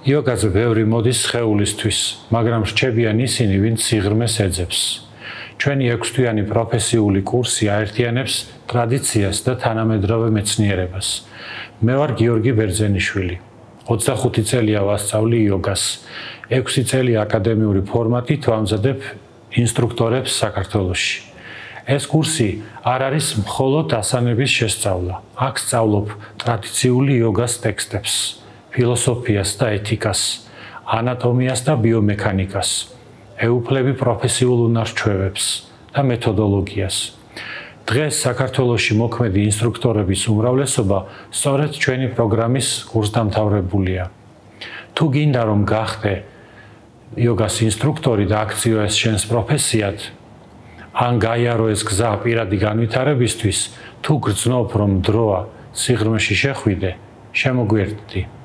იოგაზე ბევრი მოდის სხეულისთვის, მაგრამ რჩებიან ისინი, ვინც სიღრმეს ეძებს. ჩვენი 6-თვიანი პროფესიული კურსი აერთიანებს ტრადიციას და თანამედროვე მეცნიერებას. მე ვარ გიორგი ბერძენიშვილი. 25 წელია ვასწავლი იოგას. 6 წელი აკადემიური ფორმატით ვამზადებ ინსტრუქტორებს საქართველოში. ეს კურსი არ არის მხოლოდ ასანების შესწავლა. აქ სწავლობ ტრადიციული იოგას ტექსტებს, ფილოსოფიას და ეთიკას, ანატომიას და ბიომექანიკას, ეუფლები პროფესიულ უნარჩვევებს და მეთოდოლოგიას. დღეს საქართველოში მოქმედი ინსტრუქტორების უმრავლესობა სწორედ ჩვენი პროგრამის კურსდამთავრებულია. თუ გინდა რომ გახდე იოგას ინსტრუქტორი და აქციო ეს შენს პროფესიად, ან გაიარო ეს გზა პირადი განვითარებისთვის, თუ გრძნობ რომ დროა სიღრმეში შეხვიდე, შემოგვიერთდი.